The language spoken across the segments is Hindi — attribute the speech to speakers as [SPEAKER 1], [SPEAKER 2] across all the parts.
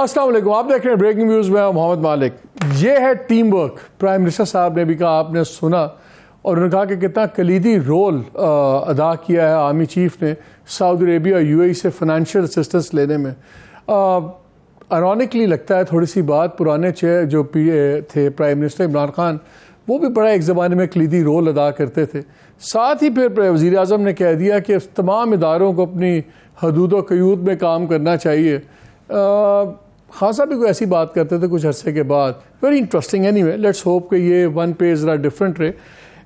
[SPEAKER 1] अस्सलाम वालेकुम, आप देख रहे हैं ब्रेकिंग न्यूज़ में मोहम्मद मालिक। ये है टीम वर्क। प्राइम मिनिस्टर साहब ने भी कहा, आपने सुना, और उन्होंने कहा कि कितना कलीदी रोल अदा किया है आर्मी चीफ ने सऊदी अरेबिया और यूएई से फाइनेंशियल असिस्टेंस लेने में। आयरॉनिकली लगता है थोड़ी सी बात, पुराने जो थे प्राइम मिनिस्टर इमरान खान, वो भी बड़ा एक ज़माने में कलीदी रोल अदा करते थे। साथ ही फिर वज़ीर आज़म ने कह दिया कि तमाम इदारों को अपनी हदूद व क़यूद में काम करना चाहिए। खासा भी कोई ऐसी बात करते थे कुछ अरसे के बाद। Very interesting. Anyway, let's hope कि ये वन पेज ज़रा डिफरेंट रहे।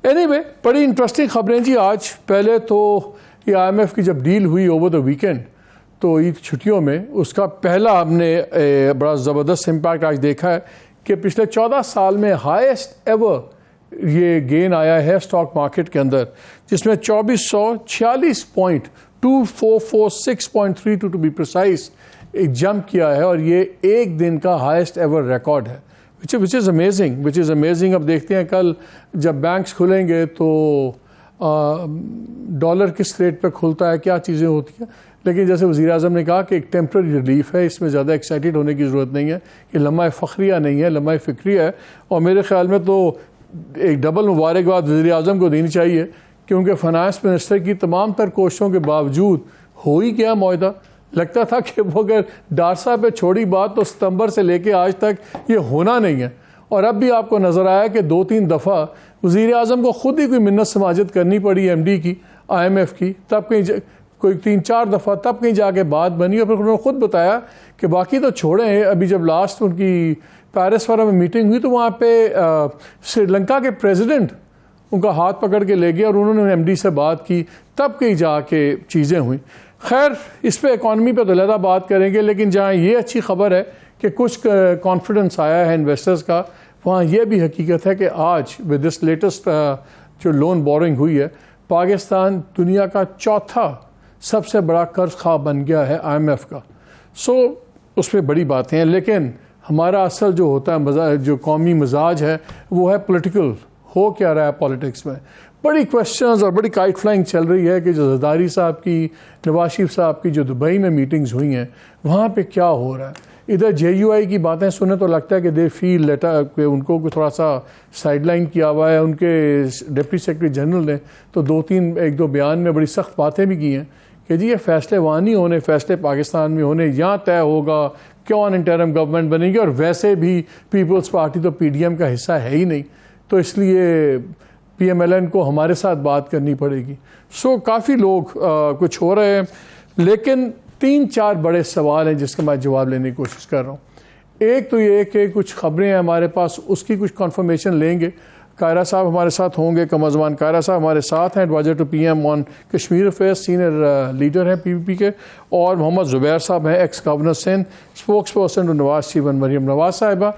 [SPEAKER 1] एनीवे, बड़ी इंटरेस्टिंग खबरें जी आज। पहले तो ये IMF की जब डील हुई ओवर द वीकेंड, तो ईद छुट्टियों में उसका पहला हमने बड़ा ज़बरदस्त इम्पैक्ट आज देखा है कि पिछले 14 साल में हाईएस्ट एवर ये गेन आया है स्टॉक मार्केट के अंदर, जिसमें 2446.2446.32 टू बी प्रिसाइज एक जंप किया है, और ये एक दिन का हाईएस्ट एवर रिकॉर्ड है, विच इज़ अमेजिंग। अब देखते हैं कल जब बैंक्स खुलेंगे तो डॉलर किस रेट पे खुलता है, क्या चीज़ें होती हैं। लेकिन जैसे वज़ीर आज़म ने कहा कि एक टेम्प्रेरी रिलीफ है, इसमें ज़्यादा एक्साइटेड होने की ज़रूरत नहीं है। ये लम्हा फ़ख्रिया नहीं है, लम्हा फ़िक्रिया है। और मेरे ख़्याल में तो एक डबल मुबारकबाद वज़ीर आज़म को देनी चाहिए, क्योंकि फाइनेंस मिनिस्टर की तमाम तर कोशिशों के बावजूद हो ही गया मुआहदा। लगता था कि वो अगर डार साहब पे छोड़ी बात तो सितंबर से लेके आज तक ये होना नहीं है। और अब भी आपको नज़र आया कि 2-3 दफ़ा वज़ीर आज़म को ख़ुद ही कोई मिन्नत समाजत करनी पड़ी MD की, IMF की, तब कहीं कोई 3-4 दफ़ा तब कहीं जाके बात बनी। और फिर उन्होंने ख़ुद बताया कि बाकी तो छोड़ें, अभी जब लास्ट उनकी पेरिस फोरम में मीटिंग हुई तो वहाँ पे श्रीलंका के प्रेसिडेंट उनका हाथ पकड़ के ले गए और उन्होंने MD से बात की, तब कहीं जाके चीज़ें हुई। खैर, इस पे इकॉनमी पे तो लहदा बात करेंगे, लेकिन जहाँ ये अच्छी खबर है कि कुछ कॉन्फिडेंस आया है इन्वेस्टर्स का, वहाँ ये भी हकीकत है कि आज विद दिस लेटेस्ट जो लोन बोरिंग हुई है, पाकिस्तान दुनिया का चौथा सबसे बड़ा कर्ज ख्वाह बन गया है IMF का। सो उसमें बड़ी बातें हैं, लेकिन हमारा असल जो होता है जो कौमी मिजाज है वो है पॉलिटिकल। हो क्या रहा है पॉलिटिक्स में? बड़ी क्वेश्चंस और बड़ी काइट फ्लाइंग चल रही है कि जो जरदारी साहब की, नवाज शरीफ साहब की जो दुबई में मीटिंग्स हुई हैं, वहाँ पे क्या हो रहा है। इधर JUI की बातें सुने तो लगता है कि दे फील लेटर उनको थोड़ा सा साइडलाइन किया हुआ है। उनके डिप्टी सेक्रेटरी जनरल ने तो 1-2 बयान में बड़ी सख्त बातें भी की हैं कि जी ये फैसले वहाँ नहीं होने, फैसले पाकिस्तान में होने, यहाँ तय होगा कौन इंटरिम गवर्नमेंट बनेगी। और वैसे भी पीपल्स पार्टी तो PDM का हिस्सा है ही नहीं, तो इसलिए PMLN को हमारे साथ बात करनी पड़ेगी। सो काफ़ी लोग कुछ हो रहे हैं, लेकिन 3-4 बड़े सवाल हैं जिसका मैं जवाब लेने की कोशिश कर रहा हूँ। एक तो ये कि कुछ खबरें हैं हमारे पास, उसकी कुछ कन्फर्मेशन लेंगे। कायरा साहब हमारे साथ होंगे, कमरज़मान कायरा साहब हमारे साथ हैं, adviser to PM on Kashmir affairs, senior leader हैं PPP के। और मोहम्मद ज़ुबैर साहब हैं, ex governor Sindh, spokesperson to Nawaz Sharif, Maryam Nawaz साहिबा।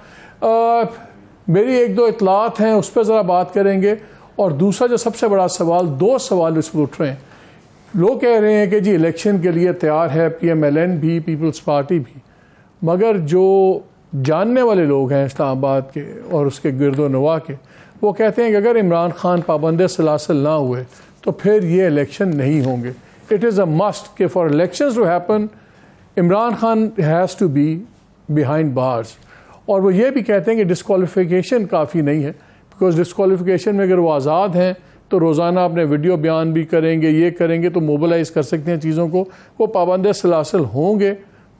[SPEAKER 1] मेरी 1-2 इतलात हैं, उस पर ज़रा बात करेंगे। और दूसरा जो सबसे बड़ा सवाल, 2 सवाल इस पर उठ रहे हैं। लोग कह रहे हैं कि जी इलेक्शन के लिए तैयार है PMLN भी, पीपल्स पार्टी भी, मगर जो जानने वाले लोग हैं इस्लामाबाद के और उसके गिरदो नवा के, वो कहते हैं कि अगर इमरान खान पाबंद सलासल ना हुए तो फिर ये इलेक्शन नहीं होंगे। इट इज़ अ मस्ट कि for elections to happen Imran Khan has to be behind bars. और वो ये भी कहते हैं कि डिस्क्वालिफिकेशन काफ़ी नहीं है, बिकॉज डिस्क्वालिफिकेशन में अगर वो आज़ाद हैं तो रोज़ाना अपने वीडियो बयान भी करेंगे, ये करेंगे तो मोबिलाइज़ कर सकते हैं चीज़ों को। वो पाबंद सलासल होंगे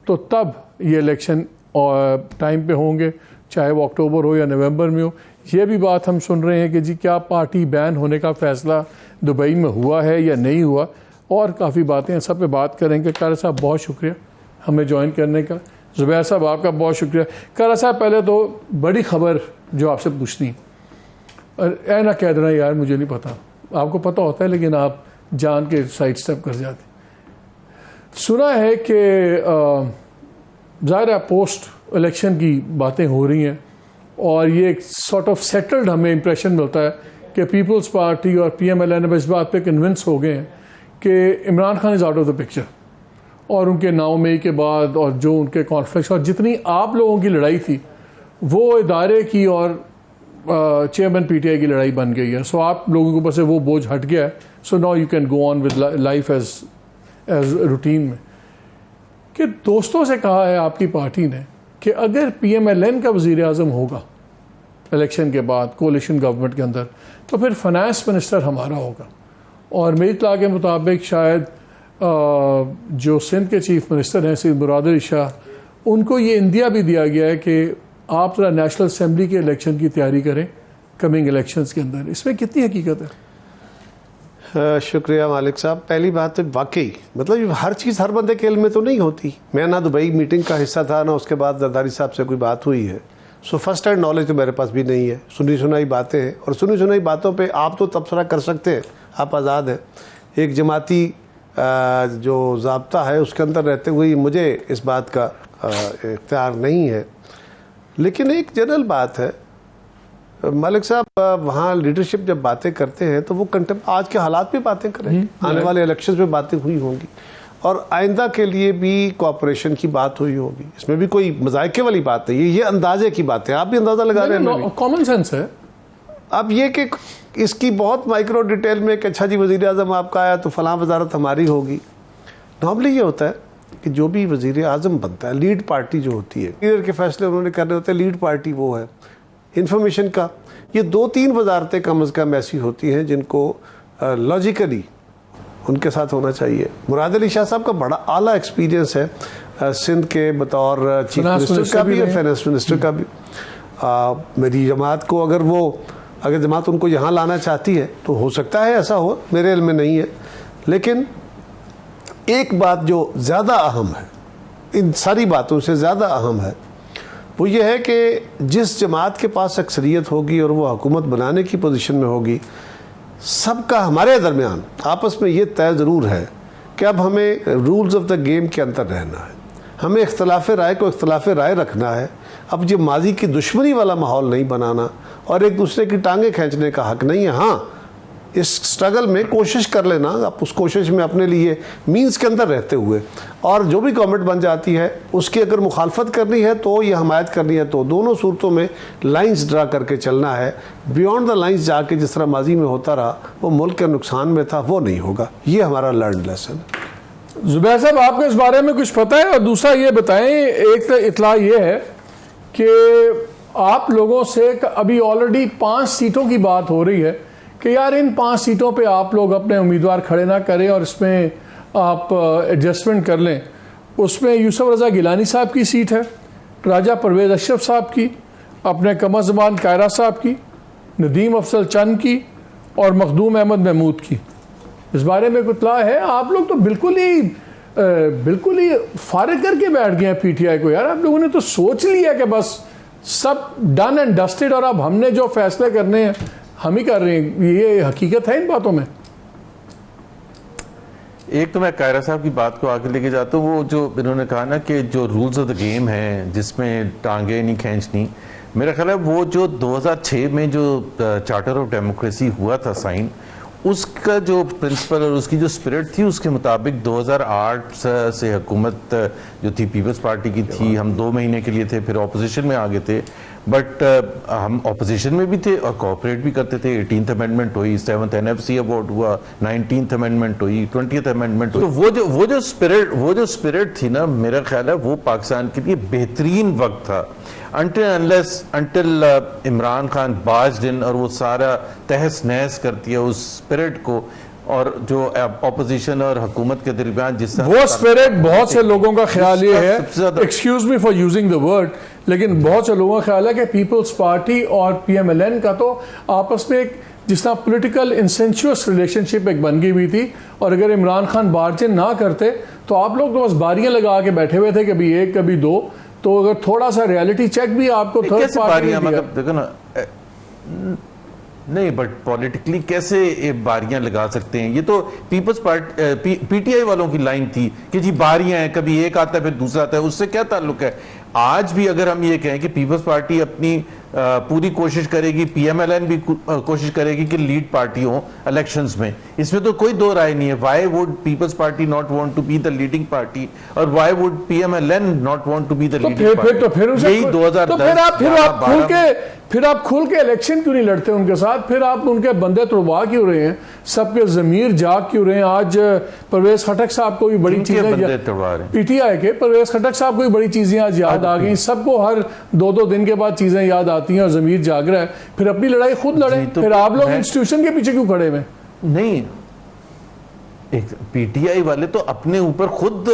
[SPEAKER 1] तो तब ये इलेक्शन टाइम पे होंगे, चाहे वो अक्टूबर हो या नवंबर में हो। ये भी बात हम सुन रहे हैं कि जी क्या पार्टी बैन होने का फ़ैसला दुबई में हुआ है या नहीं हुआ, और काफ़ी बातें हैं, सब पे बात करेंगे। कारा साहब बहुत शुक्रिया हमें ज्वाइन करने का। ज़ुबैर साहब आपका बहुत शुक्रिया। कारा साहब, पहले तो बड़ी खबर जो आपसे पूछनी, और ना कह देना यार मुझे नहीं पता, आपको पता होता है लेकिन आप जान के साइड स्टेप कर जाते। सुना है कि ज़ाहिर है पोस्ट इलेक्शन की बातें हो रही हैं, और ये एक सॉर्ट ऑफ सेटल्ड हमें इंप्रेशन मिलता है कि पीपल्स पार्टी और PMLN इस बात पे कन्विंस हो गए हैं कि Imran Khan is out of the picture. और उनके 9 मई के बाद और जो उनके कॉन्फ्लिक्ट्स और जितनी आप लोगों की लड़ाई थी वो इदारे की और चेयरमैन PTI की लड़ाई बन गई है। सो आप लोगों के ऊपर से वो बोझ हट गया है। So now you can go on with life as routine में। कि दोस्तों से कहा है आपकी पार्टी ने कि अगर PMLN का वज़ीर आज़म होगा इलेक्शन के बाद कोalition गवर्नमेंट के अंदर, तो फिर फाइनेंस मिनिस्टर हमारा होगा। और मेरी इत्तला के मुताबिक शायद जो सिंध के चीफ मिनिस्टर हैं सैयद मुराद अली शाह, उनको ये इंदिया भी दिया गया है कि आप ज़रा नेशनल असम्बली के इलेक्शन की तैयारी करें कमिंग इलेक्शंस के अंदर। इसमें कितनी हकीकत है?
[SPEAKER 2] शुक्रिया मालिक साहब। पहली बात तो वाकई मतलब हर चीज़ हर बंदे के इल्म में तो नहीं होती। मैं ना दुबई मीटिंग का हिस्सा था, ना उसके बाद जरदारी साहब से कोई बात हुई है, सो फर्स्ट हैंड नॉलेज तो मेरे पास भी नहीं है। सुनी सुनाई बातें हैं, और सुनी सुनाई बातों पे आप तो तबसरा कर सकते हैं, आप आज़ाद हैं। एक जमाती जो ज़ाब्ता है उसके अंदर रहते हुए मुझे इस बात का इख्तियार नहीं है। लेकिन एक जनरल बात है मलिक साहब, वहाँ लीडरशिप जब बातें करते हैं तो वो आज के हालात पे बातें करें, आने वाले इलेक्शन पे बातें हुई होंगी, और आइंदा के लिए भी कोऑपरेशन की बात हुई होगी। इसमें भी कोई मजायके वाली बात नहीं है, ये अंदाजे की बात है, आप भी अंदाजा लगा रहे हैं,
[SPEAKER 1] कॉमन सेंस है।
[SPEAKER 2] अब ये कि इसकी बहुत माइक्रो डिटेल में कि अच्छा जी वज़ीर आज़म आपका आया तो फलां वजारत हमारी होगी। नॉर्मली ये होता है कि जो भी वज़ीर आज़म बनता है, लीड पार्टी जो होती है, लीडर के फैसले उन्होंने करने होते हैं, लीड पार्टी वो है। इंफॉर्मेशन का ये 2-3 वजारतें कम अज़ कम ऐसी होती हैं जिनको लॉजिकली उनके साथ होना चाहिए। मुराद अली शाह साहब का बड़ा आला एक्सपीरियंस है सिंध के बतौर चीफ मिनिस्टर का भी और फाइनेंस मिनिस्टर का भी। मेरी जमात को अगर जमात उनको यहाँ लाना चाहती है तो हो सकता है ऐसा हो, मेरे इल्म में नहीं है। लेकिन एक बात जो ज़्यादा अहम है, इन सारी बातों से ज़्यादा अहम है, वो ये है कि जिस जमात के पास अक्सरियत होगी और वो हुकूमत बनाने की पोजीशन में होगी, सबका हमारे दरमियान आपस में ये तय ज़रूर है कि अब हमें रूल्स ऑफ द गेम के अंदर रहना है, हमें इख्तलाफ राय को इख्तलाफ राय रखना है। अब ये माजी की दुश्मनी वाला माहौल नहीं बनाना और एक दूसरे की टांगें खींचने का हक नहीं है। हाँ, इस स्ट्रगल में कोशिश कर लेना, आप उस कोशिश में अपने लिए मीन्स के अंदर रहते हुए, और जो भी गवर्नमेंट बन जाती है उसकी अगर मुखालफत करनी है तो या हमायत करनी है तो दोनों सूरतों में लाइंस ड्रा करके चलना है। बियॉन्ड द लाइंस जाके जिस तरह माजी में होता रहा वो मुल्क के नुकसान में था, वो नहीं होगा। ये हमारा लर्न लेसन।
[SPEAKER 1] जुबैर साहब, आपको इस बारे में कुछ पता है? और दूसरा ये बताएं, एक तो इतला ये है कि आप लोगों से अभी ऑलरेडी 5 सीटों की बात हो रही है कि यार इन 5 सीटों पे आप लोग अपने उम्मीदवार खड़े ना करें और इसमें आप एडजस्टमेंट कर लें। उसमें यूसुफ रज़ा गिलानी साहब की सीट है, राजा परवेज़ अशरफ साहब की, अपने कमर ज़बान कायरा साहब की, नदीम अफसल चंद की और मखदूम अहमद महमूद की। इस बारे में कुछ इत्तला है? आप लोग तो बिल्कुल ही फारिग करके बैठ गए हैं PTI को। यार आप लोगों ने तो सोच लिया कि बस सब डन एंड डस्टेड और अब हमने जो फैसले करने हैं हम ही कर रहे हैं। ये हकीकत है इन बातों में?
[SPEAKER 3] एक तो मैं कायरा साहब की बात को आगे लेके जाता हूँ। वो जो इन्होंने कहा ना कि जो रूल्स ऑफ द गेम है जिसमें टांगे नहीं खींचनी, मेरा ख्याल है वो जो 2006 में जो चार्टर ऑफ डेमोक्रेसी हुआ था साइन, उसका जो प्रिंसिपल और उसकी जो स्पिरिट थी उसके मुताबिक 2008 से हुकूमत जो थी पीपल्स पार्टी की थी, हम 2 महीने के लिए थे, फिर ऑपोजिशन में आ गए थे, बट हम ऑपोजिशन में भी थे और कोऑपरेट भी करते थे। 18th अमेंडमेंट हुई, 7th NFC अवार्ड हुआ, 19th अमेंडमेंट हुई, 20th अमेंडमेंट हुई। तो वो जो स्पिरिट थी ना, मेरा ख्याल है वो पाकिस्तान के लिए बेहतरीन वक्त था until इमरान खान बाज दिन और वो सारा तहस नहस करती है उस स्पिरिट को, और जो ऑपोजिशन और हुकूमत के दरमियान जिस
[SPEAKER 1] वो स्पिरिट, बहुत से लोगों का ख्याल ये है, excuse me for using the word, लेकिन बहुत से लोगों का ख्याल है कि पीपल्स पार्टी और PMLN का तो आपस में एक जिस तरह पोलिटिकल इंसेंचुअस रिलेशनशिप एक बन गई हुई थी, और अगर इमरान खान बार्जिन ना करते तो आप लोग तो बस बारियां लगा के बैठे हुए थे, कभी एक कभी 2। तो अगर थोड़ा सा रियलिटी चेक भी आपको थर्ड पार्टी
[SPEAKER 3] मतलब देखो ना, नहीं बट पॉलिटिकली कैसे बारियां लगा सकते हैं? ये तो पीपल्स पार्टी PTI वालों की लाइन थी कि जी बारियां हैं, कभी एक आता है फिर दूसरा आता है, उससे क्या ताल्लुक है? आज भी अगर हम ये कहें कि पीपल्स पार्टी अपनी पूरी कोशिश करेगी, पीएमएलएन भी कोशिश करेगी कि लीड पार्टी हो इलेक्शंस में। इसमें तो कोई दो राय नहीं है। Why would Peoples Party not want to be the leading party और why would PMLN not want to be the leading party?
[SPEAKER 1] तो फिर
[SPEAKER 3] यही 2010
[SPEAKER 1] फिर आप खुल के इलेक्शन क्यों नहीं लड़ते उनके साथ? फिर आप उनके बंदे तोड़वा क्यों रहे हैं? सबके जमीर जाग क्यों रहे हैं? आज परवेज खटक साहब को भी बड़ी चीजें, पीटीआई के परवेज खटक साहब को भी बड़ी चीजें आज याद आ गई। सबको हर 2-2 दिन के बाद चीजें याद आती हैं और जमीर जाग रहा है। फिर अपनी लड़ाई खुद लड़े। तो फिर आप लोग इंस्टीट्यूशन के पीछे क्यों खड़े हुए?
[SPEAKER 3] नहीं, एक पीटीआई वाले तो अपने ऊपर खुद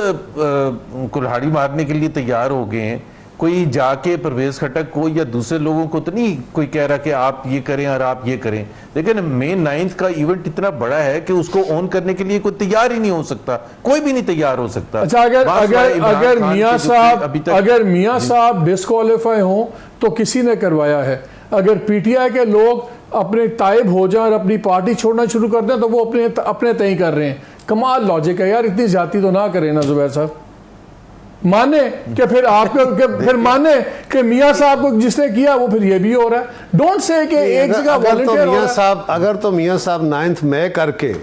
[SPEAKER 3] कुल्हाड़ी मारने के लिए तैयार हो गए हैं। कोई जाके परवेज खटक को या दूसरे लोगों को तो नहीं कोई कह रहा कि आप ये करें और आप ये करें, लेकिन May 9 का इवेंट इतना बड़ा है कि उसको ऑन करने के लिए कोई तैयार ही नहीं हो सकता, कोई भी नहीं तैयार हो सकता।
[SPEAKER 1] अच्छा, अगर मियां साहब डिस्क्वालीफाई हो तो किसी ने करवाया है? अगर पीटीआई के लोग अपने ताइब हो जाए और अपनी पार्टी छोड़ना शुरू कर दें तो वो अपने तय कर रहे हैं। कमाल लॉजिक है यार, इतनी ज्यादती तो ना करें ना जुबैर साहब। माने कि फिर आपको फिर माने कि मियां साहब को जिसने किया वो फिर ये भी हो रहा है। डोंट से कि एक जगह वॉलंटियर हो रहा है।
[SPEAKER 2] अगर तो मियां साहब 9 मई करके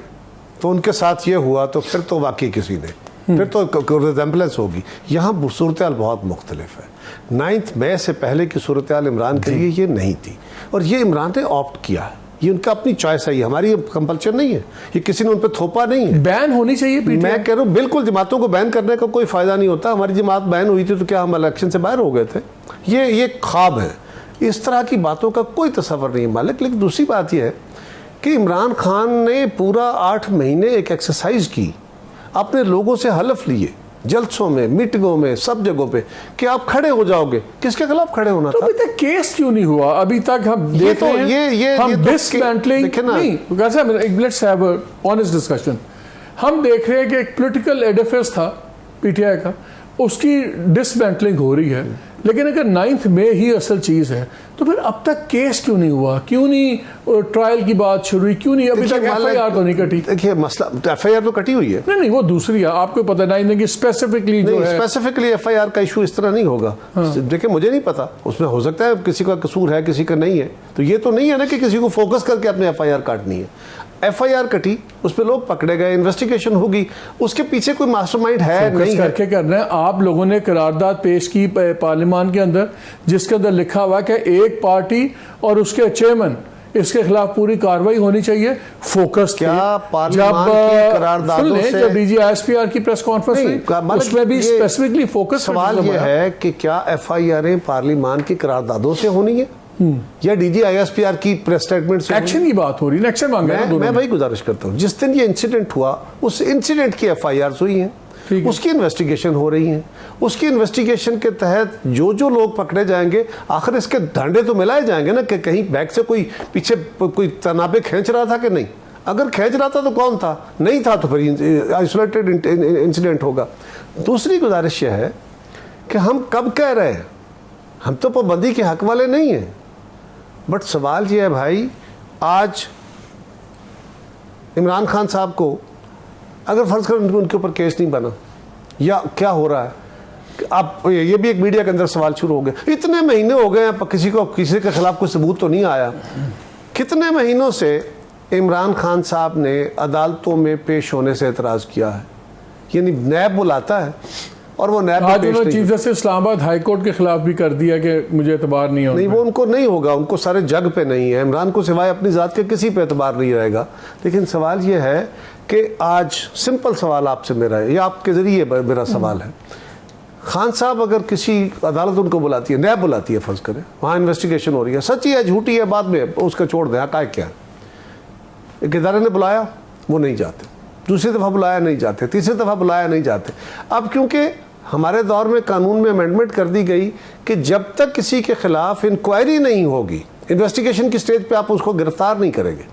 [SPEAKER 2] तो उनके साथ ये हुआ तो फिर तो वाकई किसी ने, फिर तो रिजेम्बलेंस होगी। यहाँ सूरत हाल बहुत मुख्तलिफ है। 9 मई से पहले की सूरत हाल इमरान के लिए ये नहीं थी और ये इमरान ने ऑप्ट किया है। ये उनका अपनी चॉइस है, ये हमारी कंपल्शन नहीं है, ये किसी ने उन पर थोपा नहीं है।
[SPEAKER 1] बैन होनी चाहिए
[SPEAKER 2] मैं कह रहा हूँ बिल्कुल, जमातों को बैन करने का कोई फायदा नहीं होता। हमारी जमात बैन हुई थी तो क्या हम इलेक्शन से बाहर हो गए थे? ये ख्वाब है। इस तरह की बातों का कोई तसव्वुर नहीं है मालिक। लेकिन दूसरी बात यह है कि इमरान खान ने पूरा 8 महीने एक एक्सरसाइज की, अपने लोगों से हलफ लिए जलसों में, मीटिंगों में, सब जगहों पे कि आप खड़े हो जाओगे। किसके खिलाफ खड़े होना
[SPEAKER 1] तो
[SPEAKER 2] था?
[SPEAKER 1] अभी तक केस क्यों नहीं हुआ? अभी तक हम देख रहे हैं हम डिसमेंटलिंग नहीं, let's have a honest discussion. हम देख रहे हैं कि एक पॉलिटिकल एडिफिस था पीटीआई का, उसकी डिसमेंटलिंग हो रही है। लेकिन अगर 9 मई ही असल चीज़ है तो फिर अब तक केस क्यों नहीं हुआ? क्यों नहीं ट्रायल की बात शुरू हुई? क्यों नहीं अभी तक एफआईआर तो नहीं कटी?
[SPEAKER 2] देखिए मसला एफआईआर तो कटी हुई है।
[SPEAKER 1] नहीं वो दूसरी है, आपको पता नहीं कि स्पेसिफिकली जो है
[SPEAKER 2] स्पेसिफिकली एफआईआर का इशू इस तरह नहीं होगा। देखिए मुझे नहीं पता, उसमें हो सकता है किसी का कसूर है किसी का नहीं है, तो ये तो नहीं है ना कि किसी को फोकस करके अपने एफआईआर काटनी है। एफआईआर कटी, उस पर लोग पकड़े गए, इन्वेस्टिगेशन होगी, उसके पीछे कोई मास्टरमाइंड है नहीं
[SPEAKER 1] करके करना है। आप लोगों ने करारदाद पेश की पार्लियामान के अंदर जिसके अंदर लिखा हुआ कि एक पार्टी और उसके चेयरमैन, इसके खिलाफ पूरी कार्रवाई होनी चाहिए। फोकस
[SPEAKER 2] क्या पार्लियामान की करारदादों से
[SPEAKER 1] जब डीजी आईएसपीआर की प्रेस कॉन्फ्रेंस हुई उसमें भी स्पेसिफिकली फोकस।
[SPEAKER 2] सवाल यह है कि क्या एफआईआर पार्लियामान की करारदादों से होनी है या डीजी आईएसपीआर की प्रेस स्टेटमेंट से?
[SPEAKER 1] एक्शन की बात हो रही है, एक्शन मांग रहे हैं।
[SPEAKER 2] मैं वही गुजारिश करता हूँ, जिस दिन ये इंसिडेंट हुआ उस इंसिडेंट की एफआईआर हुई हैं, उसकी इन्वेस्टिगेशन हो रही है। उसकी इन्वेस्टिगेशन के तहत जो जो लोग पकड़े जाएंगे, आखिर इसके डंडे तो मिलाए जाएंगे ना कि कहीं बैक से कोई पीछे कोई तनाबे खींच रहा था कि नहीं। अगर खींच रहा था तो कौन था, नहीं था तो फिर आइसोलेटेड इंसिडेंट होगा। दूसरी गुजारिश यह है कि हम कब कह रहे हैं, हम तो पाबंदी के हक वाले नहीं हैं, बट सवाल ये है भाई, आज इमरान खान साहब को अगर फर्ज कर उनके ऊपर केस नहीं बना या क्या हो रहा है, आप ये भी एक मीडिया के अंदर सवाल शुरू हो गए। इतने महीने हो गए किसी के खिलाफ कोई सबूत तो नहीं आया। कितने महीनों से इमरान खान साहब ने अदालतों में पेश होने से एतराज़ किया है, यानी नैब बुलाता है और वो नैब
[SPEAKER 1] आज उन्होंने chief justice Islamabad high court के खिलाफ भी कर दिया कि मुझे एतबार नहीं होगा।
[SPEAKER 2] नहीं, वो उनको नहीं होगा, उनको सारे जग पे नहीं है, इमरान को सिवाय अपनी ज़ात के किसी पे एतबार नहीं रहेगा। लेकिन सवाल ये है कि आज सिंपल सवाल आपसे मेरा है, या आपके ज़रिए मेरा सवाल है, खान साहब अगर किसी अदालत उनको बुलाती है, नैब बुलाती है, फ़र्ज़ करें वहाँ इन्वेस्टिगेशन हो रही है, सच्ची है झूठी है बाद में उसका छोड़ दें, हक़ाइक़ क्या है। एक इदारे ने बुलाया वो नहीं जाते, दूसरी दफ़ा बुलाया नहीं जाते, तीसरी दफ़ा बुलाया नहीं जाते। अब क्योंकि हमारे दौर में कानून में अमेंडमेंट कर दी गई कि जब तक किसी के खिलाफ इंक्वायरी नहीं होगी, इन्वेस्टिगेशन की स्टेज पे आप उसको गिरफ्तार नहीं करेंगे,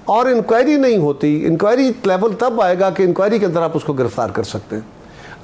[SPEAKER 2] और इंक्वायरी नहीं होती, इंक्वायरी लेवल तब आएगा कि इंक्वायरी के अंदर आप उसको गिरफ्तार कर सकते हैं।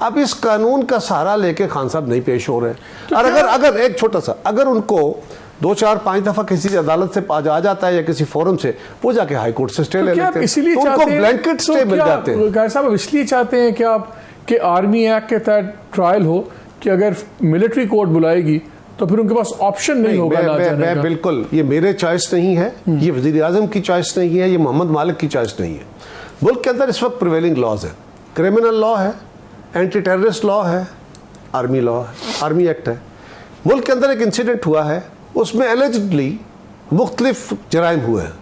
[SPEAKER 2] अब इस कानून का सहारा लेके खान साहब नहीं पेश हो रहे हैं। और अगर एक छोटा सा, अगर उनको 2, 4, 5 दफा किसी अदालत से आ जाता है या किसी फोरम से, वो जाके हाई कोर्ट से स्टे ले लेते हैं,
[SPEAKER 1] इसलिए
[SPEAKER 2] तो उनको ब्लैंकेट स्टे मिल जाते हैं।
[SPEAKER 1] साहब इसलिए चाहते हैं कि आप कि आर्मी एक्ट के तहत ट्रायल हो कि अगर मिलिट्री कोर्ट बुलाएगी तो फिर उनके पास ऑप्शन नहीं होगा ना जाने
[SPEAKER 2] मैं
[SPEAKER 1] का।
[SPEAKER 2] बिल्कुल, ये मेरे चॉइस नहीं है, ये वजीर आजम की चॉइस नहीं है, ये मोहम्मद मालिक की चॉइस नहीं है। मुल्क के अंदर इस वक्त प्रिवेलिंग लॉज है, क्रिमिनल लॉ है, एंटी टेररिस्ट लॉ है, आर्मी लॉ है, आर्मी एक्ट है। मुल्क के अंदर एक इंसिडेंट हुआ है, उसमें एलिजिडली मुख्तलिफ जराइम हुए हैं।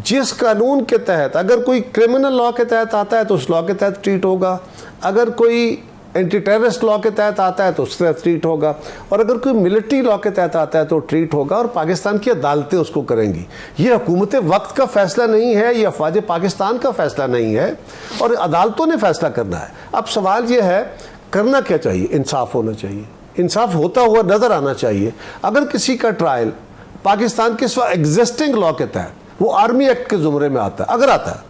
[SPEAKER 2] जिस कानून के तहत अगर कोई क्रिमिनल लॉ के तहत आता है तो उस लॉ के तहत ट्रीट होगा, अगर कोई एंटी टेररिस्ट लॉ के तहत आता है तो उस तहत ट्रीट होगा, और अगर कोई मिलिट्री लॉ के तहत आता है तो ट्रीट होगा, और पाकिस्तान की अदालतें उसको करेंगी। ये हुकूमत वक्त का फैसला नहीं है, ये अफवाज पाकिस्तान का फैसला नहीं है, और अदालतों ने फैसला करना है। अब सवाल ये है, करना क्या चाहिए? इंसाफ होना चाहिए, इंसाफ होता हुआ नजर आना चाहिए। अगर किसी का ट्रायल पाकिस्तान के एग्जिस्टिंग लॉ के तहत, वो आर्मी एक्ट के जुमरे में आता है, अगर आता है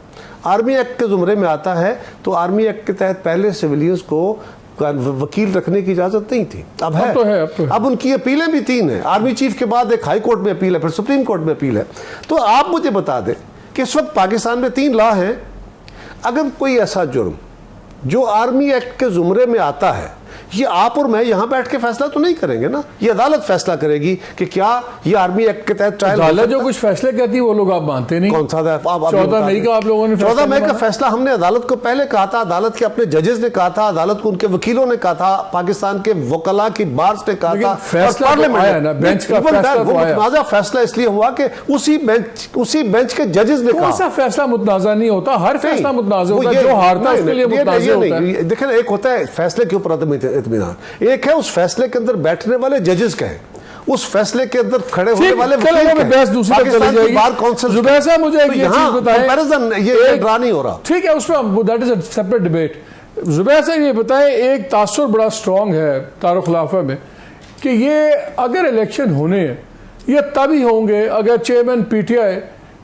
[SPEAKER 2] आर्मी एक्ट के जुमरे में आता है, तो आर्मी एक्ट के तहत पहले सिविलियंस को वकील रखने की इजाजत नहीं थी। अब है, अब उनकी अपीलें भी 3 हैं। आर्मी चीफ के बाद एक हाई कोर्ट में अपील है, फिर सुप्रीम कोर्ट में अपील है। तो आप मुझे बता दें कि इस वक्त पाकिस्तान में 3 लॉ हैं। अगर कोई ऐसा जुर्म जो आर्मी एक्ट के जुमरे में आता है, ये आप और मैं यहां बैठ के फैसला तो नहीं करेंगे ना, ये अदालत फैसला करेगी कि क्या ये आर्मी एक्ट के तहत ट्रायल।
[SPEAKER 1] अदालत जो कुछ फैसले कहती है वो लोग आप मानते नहीं।
[SPEAKER 2] कौन सा
[SPEAKER 1] 14 मई का आप लोगों ने
[SPEAKER 2] 14 मई का फैसला हमने अदालत को पहले कहा था, अदालत के अपने जजेस ने कहा था, अदालत को उनके वकीलों ने कहा था, पाकिस्तान के वकला की बार्स ने कहा था,
[SPEAKER 1] फैसला
[SPEAKER 2] मुतनाज़ा फैसला इसलिए हुआ कि उसी बेंच के जजेस ने कहा।
[SPEAKER 1] ऐसा फैसला मुतनाज़ा नहीं होता, हर फैसला मुतनाज़ा होता है, जो हारता है उसके लिए मुतनाज़ा होता है।
[SPEAKER 2] देखिए, एक होता है फैसले के ऊपर इत्मीनान, एक है उस फैसले के अंदर बैठने वाले जजेस का है, उस फैसले के अंदर खड़े होने वाले
[SPEAKER 1] बहस दूसरी तरफ चली जाएगी।
[SPEAKER 2] बार काउंसिल
[SPEAKER 1] जुबैर साहब मुझे एक चीज बताएं,
[SPEAKER 2] कंपैरिजन ये ड्रा नहीं हो रहा,
[SPEAKER 1] ठीक है, उसमें that is a separate debate. Zubair साहब ये बताएं, एक तासुर बड़ा स्ट्रांग है तारुक खिलाफा में कि ये अगर इलेक्शन होने हैं, ये तभी होंगे अगर चेयरमैन पीटीआई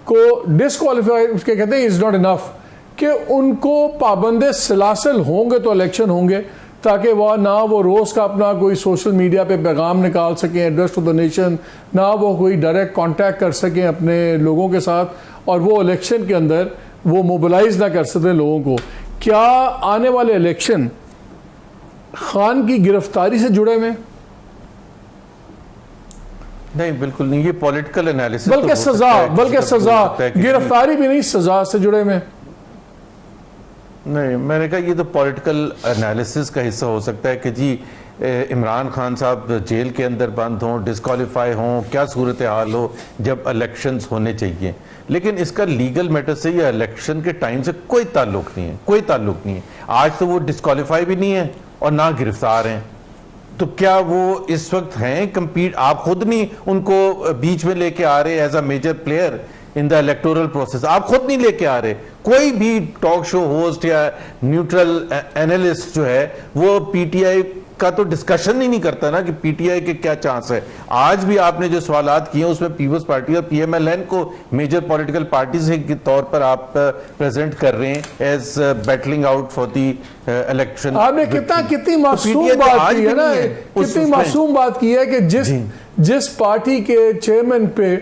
[SPEAKER 1] को डिस्क्वालीफाई, उसके कहते हैं इज नॉट इनफ, कि उनको पाबंदे सिलासिल होंगे तो इलेक्शन होंगे, ताकि वह ना वो रोज़ का अपना कोई सोशल मीडिया पे पैगाम निकाल सकें एड्रेस टू द नेशन, ना वो कोई डायरेक्ट कांटेक्ट कर सकें अपने लोगों के साथ, और वो इलेक्शन के अंदर वो मोबिलाइज ना कर सकें लोगों को। क्या आने वाले इलेक्शन खान की गिरफ्तारी से जुड़े हुए?
[SPEAKER 3] नहीं, बिल्कुल नहीं, ये पॉलिटिकल एनालिसिस,
[SPEAKER 1] बल्कि सजा, गिरफ्तारी भी नहीं, सजा से जुड़े हुए।
[SPEAKER 3] नहीं, मैंने कहा ये तो पॉलिटिकल एनालिसिस का हिस्सा हो सकता है कि जी इमरान खान साहब जेल के अंदर बंद हों, डिस्क्वालीफाई हों, क्या सूरत हाल हो जब इलेक्शंस होने चाहिए, लेकिन इसका लीगल मैटर से या इलेक्शन के टाइम से कोई ताल्लुक नहीं है, कोई ताल्लुक नहीं है। आज तो वो डिस्क्वालीफाई भी नहीं है और ना गिरफ्तार हैं, तो क्या वो इस वक्त हैं कंपीट? आप खुद नहीं उनको बीच में लेके आ रहे as a major player in the electoral process, आप खुद नहीं लेके आ रहे। कोई भी टॉक शो होस्ट या न्यूट्रल एनालिस्ट जो है वो पीटीआई का तो डिस्कशन ही नहीं करता ना कि पीटीआई के क्या चांस है। आज भी आपने जो सवालात किए उसमें पीपल्स पार्टी और पीएमएलएन को मेजर पॉलिटिकल पार्टीज के तौर पर आप प्रेजेंट कर रहे हैं as battling out for the election.
[SPEAKER 1] आपने कितनी मासूम बात की है ना, कितनी मासूम बात की है कि जिस पार्टी के चेयरमैन पे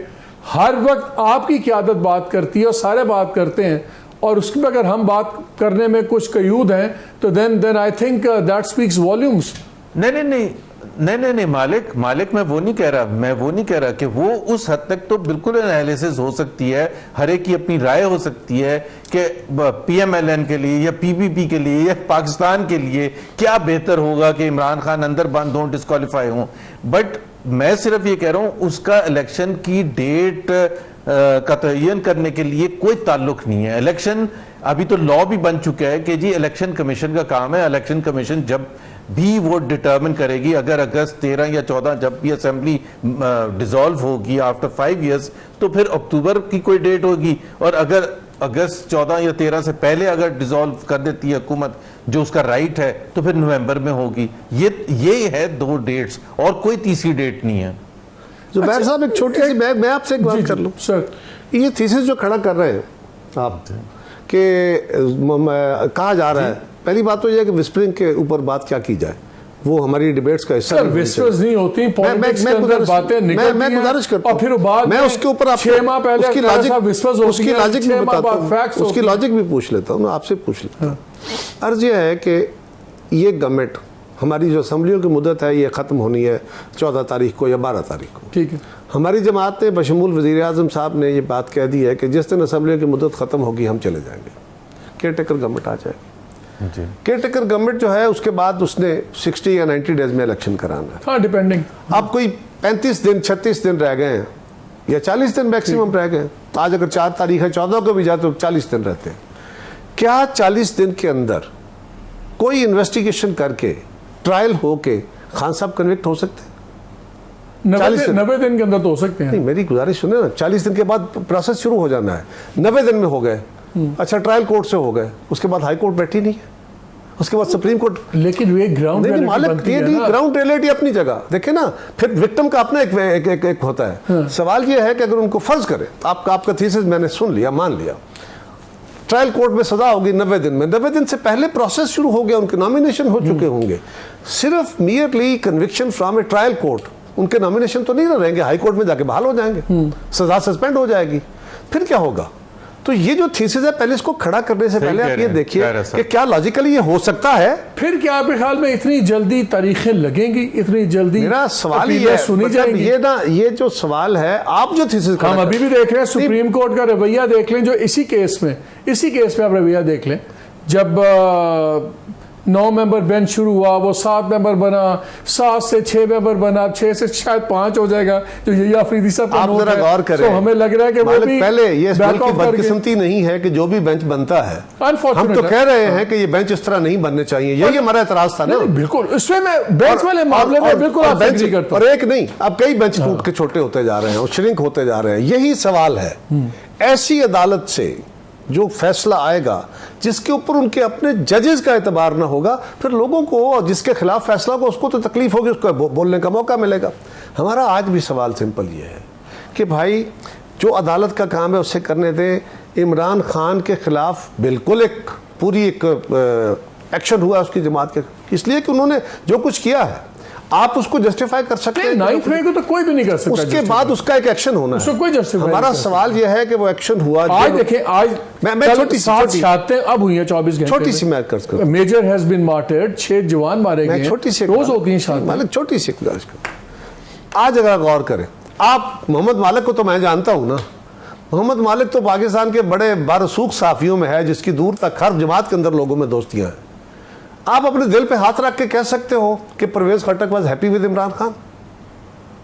[SPEAKER 1] हर वक्त आपकी क़यादत बात करती है और सारे बात करते हैं, और उसके पर अगर हम बात करने में कुछ कयूद हैं तो then I think that speaks volumes.
[SPEAKER 3] नहीं, मालिक मैं वो नहीं कह रहा कि वो उस हद तक तो बिल्कुल एनालिसिस हो सकती है, हर एक की अपनी राय हो सकती है कि पीएमएलएन के लिए या पीपीपी के लिए या पाकिस्तान के लिए क्या बेहतर होगा कि इमरान खान अंदर बंद हों, डिस्क्वालीफाई हों। बट मैं सिर्फ ये कह रहा हूं उसका इलेक्शन की डेट का तयन करने के लिए कोई ताल्लुक नहीं है। इलेक्शन अभी तो लॉ भी बन चुका है कि जी इलेक्शन कमीशन का काम है, इलेक्शन कमीशन जब भी वो डिटर्मिन करेगी, अगर अगस्त 13 या 14 जब भी असेंबली डिसॉल्व होगी आफ्टर 5 इयर्स, तो फिर अक्टूबर की कोई डेट होगी, और अगर अगस्त 14 या 13 से पहले अगर डिसॉल्व कर देती है हुकूमत, जो उसका राइट है, तो फिर नवंबर में होगी। ये है 2 डेट्स और कोई तीसरी डेट नहीं है।
[SPEAKER 2] जुबैर साहब एक छोटी सी मैं आपसे एक बात कर लूं
[SPEAKER 1] सर,
[SPEAKER 2] ये थीसिस जो खड़ा कर रहे हैं आप कि कहा जा रहा है, पहली बात तो यह है कि विस्परिंग के ऊपर बात क्या की जाए, वो हमारी डिबेट्स का हिस्सा
[SPEAKER 1] नहीं होती, पॉलिटिक्स के अंदर बातें निकलती हैं,
[SPEAKER 2] मैं गुजारिश करता हूं,
[SPEAKER 1] और फिर बाद
[SPEAKER 2] मैं उसके ऊपर
[SPEAKER 1] 6 माह पहले
[SPEAKER 2] उसकी लॉजिक भी बताता हूं, उसकी लॉजिक भी पूछ लेता हूं, मैं आपसे पूछ लेता हूं। अर्ज यह है कि ये गवर्नमेंट हमारी जो असम्बलियों की मुद्दत है ये ख़त्म होनी है 14 तारीख को या 12 तारीख को। ठीक है, हमारी जमात ने बशमूल वज़ीर आज़म साहब ने ये बात कह दी है कि जिस दिन असम्बलियों की मुद्दत ख़त्म होगी हम चले जाएंगे, केयर टेकर गवर्नमेंट आ जाएगी। केयर टेकर गवर्नमेंट जो है उसके बाद उसने 60 या 90 डेज में इलेक्शन कराना है।
[SPEAKER 1] हाँ, डिपेंडिंग।
[SPEAKER 2] अब कोई 35 दिन 36 दिन रह गए हैं या 40 दिन मैक्सिमम रह गए। आज अगर 4 तारीख है, 14 को भी जाए तो 40 दिन रहते हैं। क्या 40 दिन के अंदर कोई इन्वेस्टिगेशन करके ट्रायल हो के खान साहब कन्विक्ट हो सकते हैं?
[SPEAKER 1] 90 दिन के अंदर तो हो सकते हैं।
[SPEAKER 2] नहीं, मेरी गुजारिश सुने ना, 40 दिन के बाद प्रोसेस शुरू हो जाना है। 90 दिन में हो गए, अच्छा ट्रायल कोर्ट से हो गए, उसके बाद हाई कोर्ट बैठी नहीं है, उसके बाद सुप्रीम कोर्ट।
[SPEAKER 1] लेकिन ये ग्राउंड
[SPEAKER 2] ग्राउंड रियलिटी अपनी जगह देखे ना, फिर विक्टिम का अपना एक होता है। हाँ। सवाल ये है कि अगर उनको फर्ज करें, आपका थीसिस मैंने सुन लिया, मान लिया, ट्रायल कोर्ट में सजा होगी 90 दिन में, 90 दिन से पहले प्रोसेस शुरू हो गया, उनके नॉमिनेशन हो चुके होंगे, सिर्फ merely conviction from A trial court, उनके नॉमिनेशन तो नहीं रहेंगे, हाई कोर्ट में जाके बहाल हो जाएंगे, सजा सस्पेंड हो जाएगी, फिर क्या होगा? तो ये जो थीसिस है, पहले इसको खड़ा करने से पहले आप ये देखिए कि क्या लॉजिकली ये हो सकता है।
[SPEAKER 1] फिर क्या आपके ख्याल में इतनी जल्दी तारीखें लगेंगी, इतनी जल्दी?
[SPEAKER 2] मेरा सवाल ये सुनी जाएगी ये ना, ये जो सवाल है, आप जो थीसिस
[SPEAKER 1] हम अभी भी देख रहे हैं, सुप्रीम कोर्ट का रवैया देख लें, जो इसी केस में आप रवैया देख लें, जब 9 मेंबर बेंच शुरू हुआ, वो 7 मेंबर बना, 7 से 6 मेंबर बना, 6 से शायद 5 हो जाएगा, जो यही अफरीदी साहब
[SPEAKER 2] आप जरा गौर करें।
[SPEAKER 1] तो हमें लग रहा है कि वो भी
[SPEAKER 2] पहले ये इस मुल्क की बदकिस्मती नहीं है कि जो भी बेंच बनता है, हम तो कह रहे हैं कि ये बेंच इस तरह नहीं बनने चाहिए, यही हमारा एतराज था ना।
[SPEAKER 1] बिल्कुल, इसमें मैं बेंच वाले मामले में बिल्कुल आप एग्री करता हूं।
[SPEAKER 2] और एक नहीं, अब कई बेंच टूट के छोटे होते जा रहे हैं और श्रिंक होते जा रहे हैं। यही सवाल है, ऐसी अदालत से जो फैसला आएगा जिसके ऊपर उनके अपने जजेस का एतबार ना होगा, फिर लोगों को जिसके खिलाफ फैसला होगा उसको तो तकलीफ होगी, उसको बोलने का मौका मिलेगा। हमारा आज भी सवाल सिंपल ये है कि भाई जो अदालत का काम है उसे करने दें। इमरान खान के खिलाफ बिल्कुल एक पूरी एक एक्शन हुआ उसकी जमात के, इसलिए कि उन्होंने जो कुछ किया है आप उसको जस्टिफाई कर सकते हैं।
[SPEAKER 1] 9 मई को तो कोई भी नहीं कर सकता,
[SPEAKER 2] उसके बाद उसका एक एक्शन होना है,
[SPEAKER 1] कोई जस्टिफाई।
[SPEAKER 2] हमारा सवाल यह है कि वो एक्शन हुआ।
[SPEAKER 1] आज देखें, आज मैं छोटी सी अब हुई है 24 घंटे,
[SPEAKER 2] छोटी सी मैं कर
[SPEAKER 1] मेजर हैज बीन मार्टर्ड, 6 जवान मारे गए,
[SPEAKER 2] छोटी सी
[SPEAKER 1] रोज होती है शादी,
[SPEAKER 2] मालिक छोटी सी गुजारिश कर। आज अगर गौर करें, आप मोहम्मद मालिक को तो मैं जानता हूं ना, मोहम्मद मालिक तो पाकिस्तान के बड़े बारसूख साफियों में है, जिसकी दूर तक हर जमात के अंदर लोगों में दोस्तियां हैं। आप अपने दिल पे हाथ रख के कह सकते हो कि Parvez Khattak was happy with Imran Khan?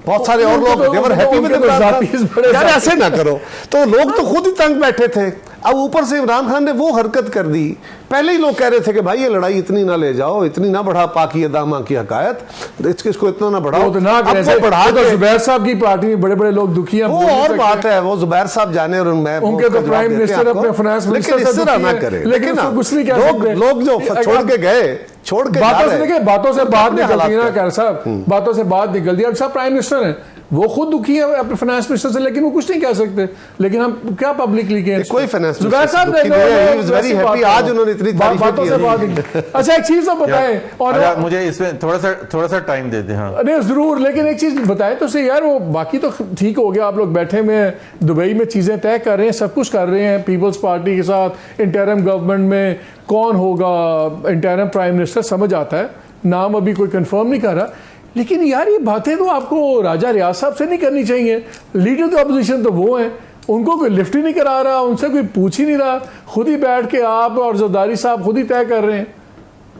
[SPEAKER 2] बहुत सारे और लोग they were happy with Imran Khan. यार ऐसे ना करो, तो लोग तो खुद ही तंग बैठे थे, अब ऊपर से इमरान खान ने वो हरकत कर दी। पहले ही लोग कह रहे थे कि भाई ये लड़ाई इतनी ना ले जाओ, इतनी ना बढ़ा पाकी दामा की हकायत, इसको इतना ना बढ़ाओ,
[SPEAKER 1] तो ना बढ़ा। तो जुबैर साहब की पार्टी में बड़े बड़े लोग दुखी हैं,
[SPEAKER 2] वो और बात है, वो जुबैर साहब जाने और मैं
[SPEAKER 1] उनके तो प्राइम मिनिस्टर अपने फाइनेंस मिनिस्टर से
[SPEAKER 2] ना करे,
[SPEAKER 1] लेकिन कुछ नहीं कह सकते।
[SPEAKER 2] लोग जो छोड़ के गए, छोड़ के
[SPEAKER 1] बातों से बात निकलती है ना खैर साहब, बातों से बात निकलती है। अब सब प्राइम मिनिस्टर हैं, वो खुद दुखी है अपने फाइनेंस मिनिस्टर से, लेकिन वो कुछ नहीं कह सकते। लेकिन हम क्या पब्लिकली कहें,
[SPEAKER 2] कोई फाइनेंस
[SPEAKER 1] जुबैर साहब ने
[SPEAKER 2] वेरी हैप्पी, आज उन्होंने इतनी
[SPEAKER 1] बातों से बात। अच्छा एक चीज तो बताएं, और
[SPEAKER 3] मुझे इसमें थोड़ा सा टाइम दे दें। हाँ
[SPEAKER 1] नहीं जरूर, लेकिन एक चीज बताएं तो सही यार, वो बाकी तो ठीक हो गया, आप लोग बैठे में दुबई में चीजें तय कर रहे हैं, सब कुछ कर रहे हैं पीपल्स पार्टी के साथ, इंटरिम गवर्नमेंट में कौन होगा इंटरिम प्राइम मिनिस्टर समझ आता है, नाम अभी कोई कंफर्म नहीं कर रहा। लेकिन यार ये बातें तो आपको राजा रियाज साहब से नहीं करनी चाहिए, लीडर ऑफ अपोजिशन तो वो हैं, उनको कोई लिफ्ट ही नहीं करा रहा, उनसे कोई पूछ ही नहीं रहा, खुद ही बैठ के आप और जरदारी साहब खुद ही तय कर रहे हैं।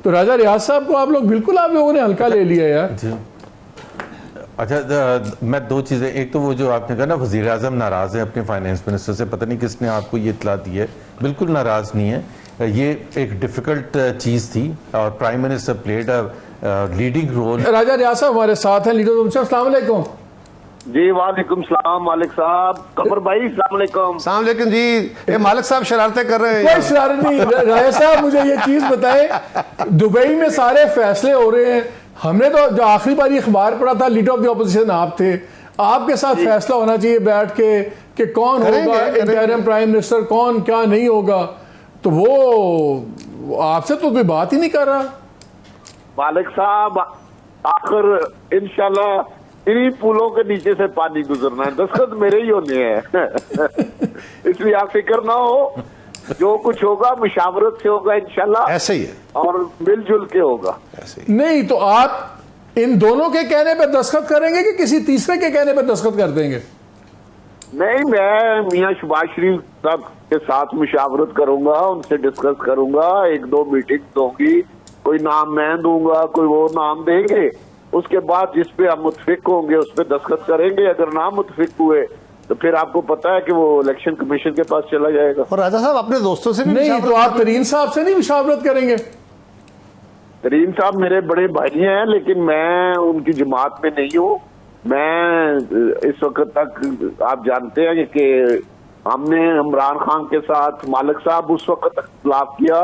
[SPEAKER 1] तो राजा रियाज साहब को आप लोगों ने हल्का ले लिया यार।
[SPEAKER 3] अच्छा, मैं दो चीज़ें, एक तो वो जो आपने कहा ना वज़ीर आज़म नाराज़ है अपने फाइनेंस मिनिस्टर से, पता नहीं किसने आपको ये इतला दी है, बिल्कुल नाराज़ नहीं है, ये एक डिफ़िकल्ट चीज़ थी और prime minister played a leading role.
[SPEAKER 1] Raja Riaz साहब हमारे साथ हैं, लीडर उनसे अस्सलाम वालेकुम।
[SPEAKER 4] जी वालेकुम सलाम मालिक साहब, कमर भाई अस्सलाम वालेकुम।
[SPEAKER 2] सलाम वालेकुम जी। ये मालिक साहब शरारतें कर रहे हैं।
[SPEAKER 1] कोई शरारत नहीं। राजा साहब मुझे ये चीज बताएं, दुबई में सारे फैसले हो रहे हैं, हमने तो जो आखिरी बार अखबार पढ़ा था लीडर ऑफ द ऑपोजिशन आप थे, आपके साथ फैसला होना चाहिए बैठ के कि कौन होगा इंटरिम प्राइम मिनिस्टर, कौन क्या नहीं होगा, तो वो आपसे तो कोई बात ही नहीं कर रहा।
[SPEAKER 4] मालिक साहब आखिर इंशाल्लाह इन्हीं पुलों के नीचे से पानी गुजरना है, दस्तखत मेरे ही होने हैं इसलिए आप फिक्र ना हो, जो कुछ होगा मुशावरत से होगा इंशाल्लाह,
[SPEAKER 2] ऐसे ही है,
[SPEAKER 4] और मिलजुल के होगा।
[SPEAKER 2] ऐसे ही।
[SPEAKER 1] नहीं तो आप इन दोनों के कहने पे दस्तखत करेंगे कि किसी तीसरे के कहने पे दस्तखत कर देंगे?
[SPEAKER 4] नहीं, मैं मियां शहबाज शरीफ साहब के साथ मुशावरत करूंगा, उनसे डिस्कस करूंगा, 1-2 मीटिंग होगी, कोई नाम मैं दूंगा, कोई वो नाम देंगे, उसके बाद जिस पे हम मुतफिक होंगे उस पे दस्तखत करेंगे। अगर ना मुतफिक हुए तो फिर आपको पता है कि वो इलेक्शन कमीशन के पास चला जाएगा।
[SPEAKER 2] और राजा साहब अपने दोस्तों से भी
[SPEAKER 1] नहीं तो आप तरीन साहब से नहीं मुशावरत करेंगे?
[SPEAKER 4] तरीन साहब मेरे बड़े भाई हैं, लेकिन मैं उनकी जमात में नहीं हूँ। मैं इस वक्त तक आप जानते हैं कि हमने इमरान खान के साथ मालिक साहब उस वक्त इख्तिलाफ किया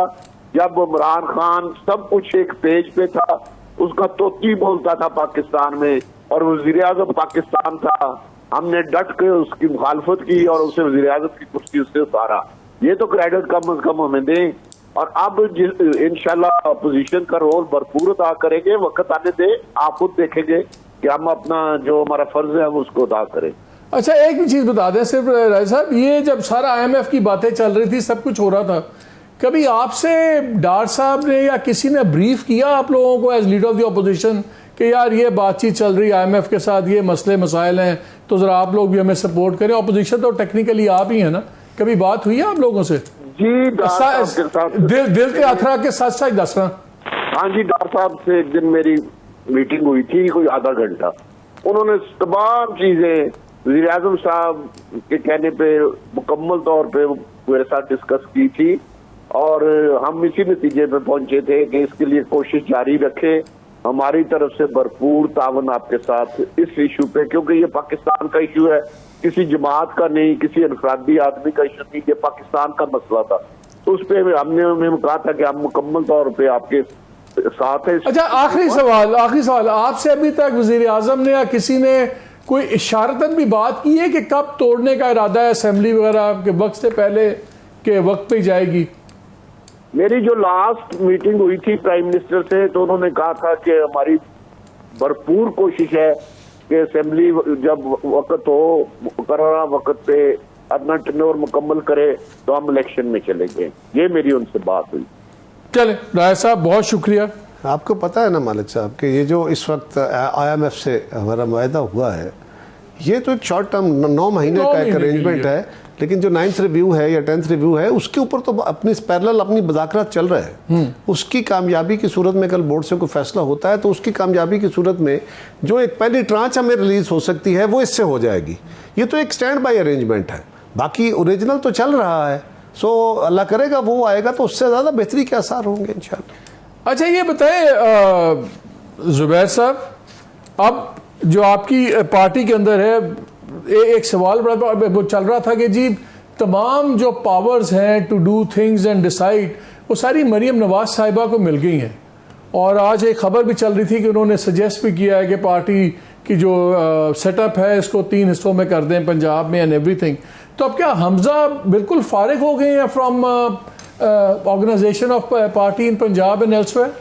[SPEAKER 4] जब इमरान खान सब कुछ एक पेज पे था, उसका तोती बोलता था पाकिस्तान में और वजीर आजम पाकिस्तान था। हमने डट के उसकी मुखालफत की और उसे वजीर आजम की कुर्सी उससे उतारा। ये तो क्रेडिट कम अज कम हमें दें। और अब इंशाल्लाह अपोजिशन का रोल भरपूर अदा करेंगे। वक्त आने दे, आप खुद देखेंगे कि हम अपना जो हमारा फर्ज है हम उसको अदा करें।
[SPEAKER 1] अच्छा, एक भी चीज बता दें सिर्फ राय साहब, ये जब सारा IMF की बातें चल रही थी, सब कुछ हो रहा था, कभी आपसे डार साहब ने या किसी ने ब्रीफ किया आप लोगों को as leader of the opposition कि यार ये बातचीत चल रही है IMF के साथ, ये मसले मसाइल हैं, तो जरा आप लोग भी हमें सपोर्ट करें? ऑपोजिशन तो टेक्निकली आप ही है ना, कभी बात हुई है आप लोगों से?
[SPEAKER 4] जी, डार साहब के साथ
[SPEAKER 1] दिल के अथरा के साथ साथ दसना।
[SPEAKER 4] हाँ जी, डार साहब से एक दिन मेरी मीटिंग हुई थी, कोई आधा घंटा। उन्होंने तमाम चीजें वज़ीर आज़म साहब के कहने पे मुकम्मल तौर पे मेरे साथ डिस्कस की थी और हम इसी नतीजे पे पहुंचे थे कि इसके लिए कोशिश जारी रखें। हमारी तरफ से भरपूर तावन आपके साथ इस इशू पे, क्योंकि ये पाकिस्तान का इशू है, किसी जमात का नहीं, किसी अनफरादी आदमी का इशू नहीं, ये पाकिस्तान का मसला था। तो उस पर हमने कहा था कि हम मुकम्मल तौर पे आपके साथ है।
[SPEAKER 1] अच्छा, आखिरी सवाल आपसे, अभी तक वजीर आजम ने या किसी ने कोई इशारतन भी बात की है कि कब तोड़ने का इरादा है असेंबली वगैरह के वक्त से पहले के वक्त पे जाएगी?
[SPEAKER 4] मेरी जो लास्ट मीटिंग हुई थी प्राइम मिनिस्टर से, तो उन्होंने कहा था कि हमारी भरपूर कोशिश है कि असेंबली जब वक्त हो, मुकर्ररा वक्त पे अपना टेन्योर मुकम्मल करे तो हम इलेक्शन में चलेंगे। ये मेरी उनसे बात हुई।
[SPEAKER 1] चले राय साहब, बहुत शुक्रिया।
[SPEAKER 2] आपको पता है ना मालिक साहब कि ये जो इस वक्त IMF से हमारा मुआहदा हुआ है, ये तो एक शॉर्ट टर्म 9 महीने का एक अरेंजमेंट है, लेकिन जो 9th रिव्यू है या 10th रिव्यू है उसके ऊपर तो अपनी पैरेलल अपनी मुज़ाकरात चल रहे हैं। उसकी कामयाबी की सूरत में कल बोर्ड से कोई फैसला होता है तो उसकी कामयाबी की सूरत में जो एक पहली ट्रांच हमें रिलीज हो सकती है वो इससे हो जाएगी। ये तो एक स्टैंड बाई अरेंजमेंट है, बाकी ओरिजिनल तो चल रहा है। सो अल्लाह करेगा वो आएगा तो उससे ज़्यादा बेहतरी के आसार होंगे इंशाल्लाह।
[SPEAKER 1] अच्छा, ये बताएं जुबैर साहब, अब जो आपकी पार्टी के अंदर है, एक सवाल बड़ा वो चल रहा था कि जी तमाम जो पावर्स हैं to do things and decide, वो सारी मरीम नवाज साहिबा को मिल गई हैं। और आज एक खबर भी चल रही थी कि उन्होंने सजेस्ट भी किया है कि पार्टी की जो सेटअप है इसको 3 हिस्सों में कर दें पंजाब में एंड एवरीथिंग। तो अब क्या हमजा बिल्कुल फारिग हो गए हैं from organisation of party in Punjab and elsewhere?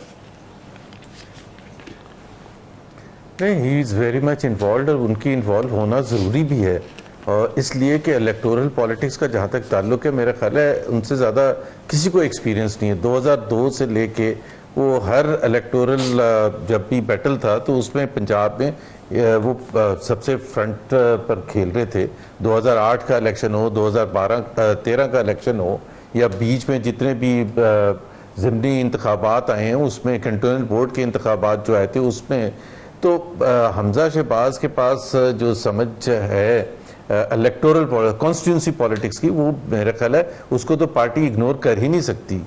[SPEAKER 3] नहीं, he is very much involve और उनकी इन्वॉल्व होना ज़रूरी भी है, और इसलिए कि इलेक्टोरल पॉलिटिक्स का जहाँ तक ताल्लुक़ है, मेरा ख्याल है उनसे ज़्यादा किसी को एक्सपीरियंस नहीं है। 2002 से लेके वो हर इलेक्टोरल जब भी बैटल था तो उसमें पंजाब में वो सबसे फ्रंट पर खेल रहे थे। 2008 का इलेक्शन हो, 2013 का इलेक्शन हो, या बीच में जितने भी ज़िमनी इंतखाबात आए हैं उसमें, कैंटोनमेंट बोर्ड के इंतखाबात जो आए थे उसमें, तो हमजा शहबाज के पास जो समझ है इलेक्टोरल कॉन्स्टिट्यूंसी पॉलिटिक्स की, वो मेरा ख्याल है उसको तो पार्टी इग्नोर कर ही नहीं सकती।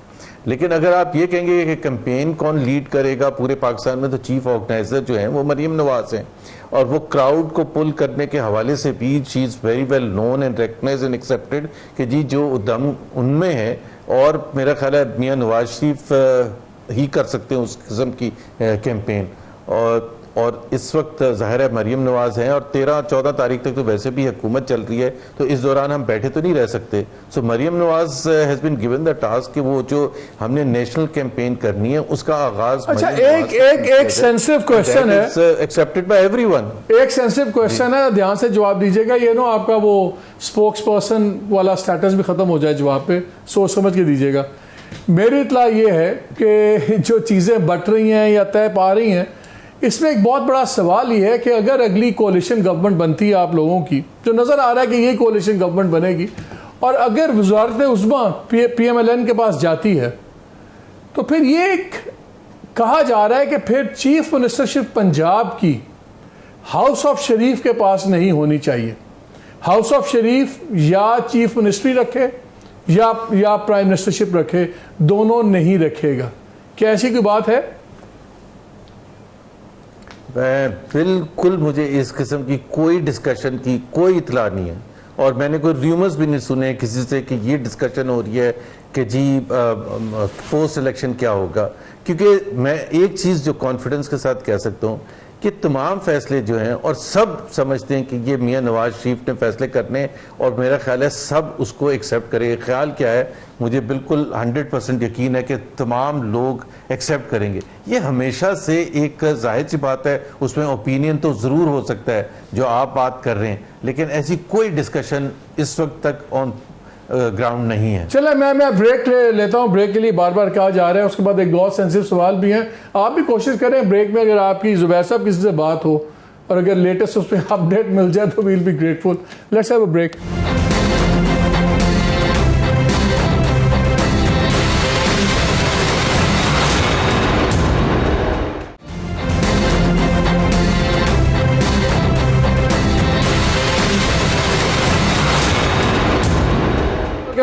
[SPEAKER 3] लेकिन अगर आप ये कहेंगे कि कैंपेन कौन लीड करेगा पूरे पाकिस्तान में, तो चीफ ऑर्गेनाइजर जो हैं वो मरीम नवाज हैं, और वो क्राउड को पुल करने के हवाले से भी she is very well known and recognised and accepted कि जी जो उद्यम उनमें है, और मेरा ख्याल है मियां नवाज शरीफ ही कर सकते हैं उस किस्म की कैंपेन। और और इस वक्त ज़ाहिर है मरीम नवाज़ हैं और 13-14 तारीख तक तो वैसे भी हुकूमत चल रही है, तो इस दौरान हम बैठे तो नहीं रह सकते। So Maryam Nawaz has been given the task कि वो जो हमने नेशनल कैंपेन करनी है उसका आगाज।
[SPEAKER 1] अच्छा, एक सेंसिटिव क्वेश्चन है,
[SPEAKER 3] एक्सेप्टेड बाय एवरीवन।
[SPEAKER 1] एक सेंसिटिव क्वेश्चन है, ध्यान से जवाब दीजिएगा। ये नो आपका वो स्पोक्स पर्सन वाला स्टेटस भी खत्म हो जाए, जवाब पे सोच समझ के दीजिएगा। मेरी इतला ये है कि जो चीज़ें बट रही हैं या तय पा रही हैं, इसमें एक बहुत बड़ा सवाल ये है कि अगर अगली कोalition गवर्नमेंट बनती है आप लोगों की, जो नज़र आ रहा है कि ये कोalition गवर्नमेंट बनेगी, और अगर वज़ारत उज़्मा PMLN के पास जाती है, तो फिर ये कहा जा रहा है कि फिर चीफ मिनिस्टरशिप पंजाब की हाउस ऑफ शरीफ के पास नहीं होनी चाहिए। हाउस ऑफ शरीफ या चीफ मिनिस्ट्री रखे या प्राइम मिनिस्टरशिप रखे, दोनों नहीं रखेगा। क्या ऐसी कोई बात है?
[SPEAKER 3] बिल्कुल, मुझे इस किस्म की कोई डिस्कशन की कोई इतला नहीं है, और मैंने कोई र्यूमर्स भी नहीं सुने किसी से कि ये डिस्कशन हो रही है कि जी पोस्ट इलेक्शन क्या होगा। क्योंकि मैं एक चीज़ जो कॉन्फिडेंस के साथ कह सकता हूँ कि तमाम फैसले जो हैं, और सब समझते हैं कि ये मियाँ नवाज शरीफ ने फैसले करने, और मेरा ख्याल है सब उसको एक्सेप्ट करेंगे। ख्याल क्या है, मुझे बिल्कुल 100% यकीन है कि तमाम लोग एक्सेप्ट करेंगे। ये हमेशा से एक जाहिर सी बात है, उसमें ओपिनियन तो ज़रूर हो सकता है जो आप बात कर रहे हैं, लेकिन ऐसी कोई डिस्कशन इस वक्त तक ऑन ग्राउंड नहीं है।
[SPEAKER 1] चले मैं ब्रेक लेता हूँ। ब्रेक के लिए बार बार कहा जा रहा है, उसके बाद एक बहुत सेंसिटिव सवाल भी है। आप भी कोशिश करें ब्रेक में, अगर आपकी जुबैर साहब किसी से बात हो और अगर लेटेस्ट उस पर अपडेट मिल जाए तो we'll be grateful. Let's have a break.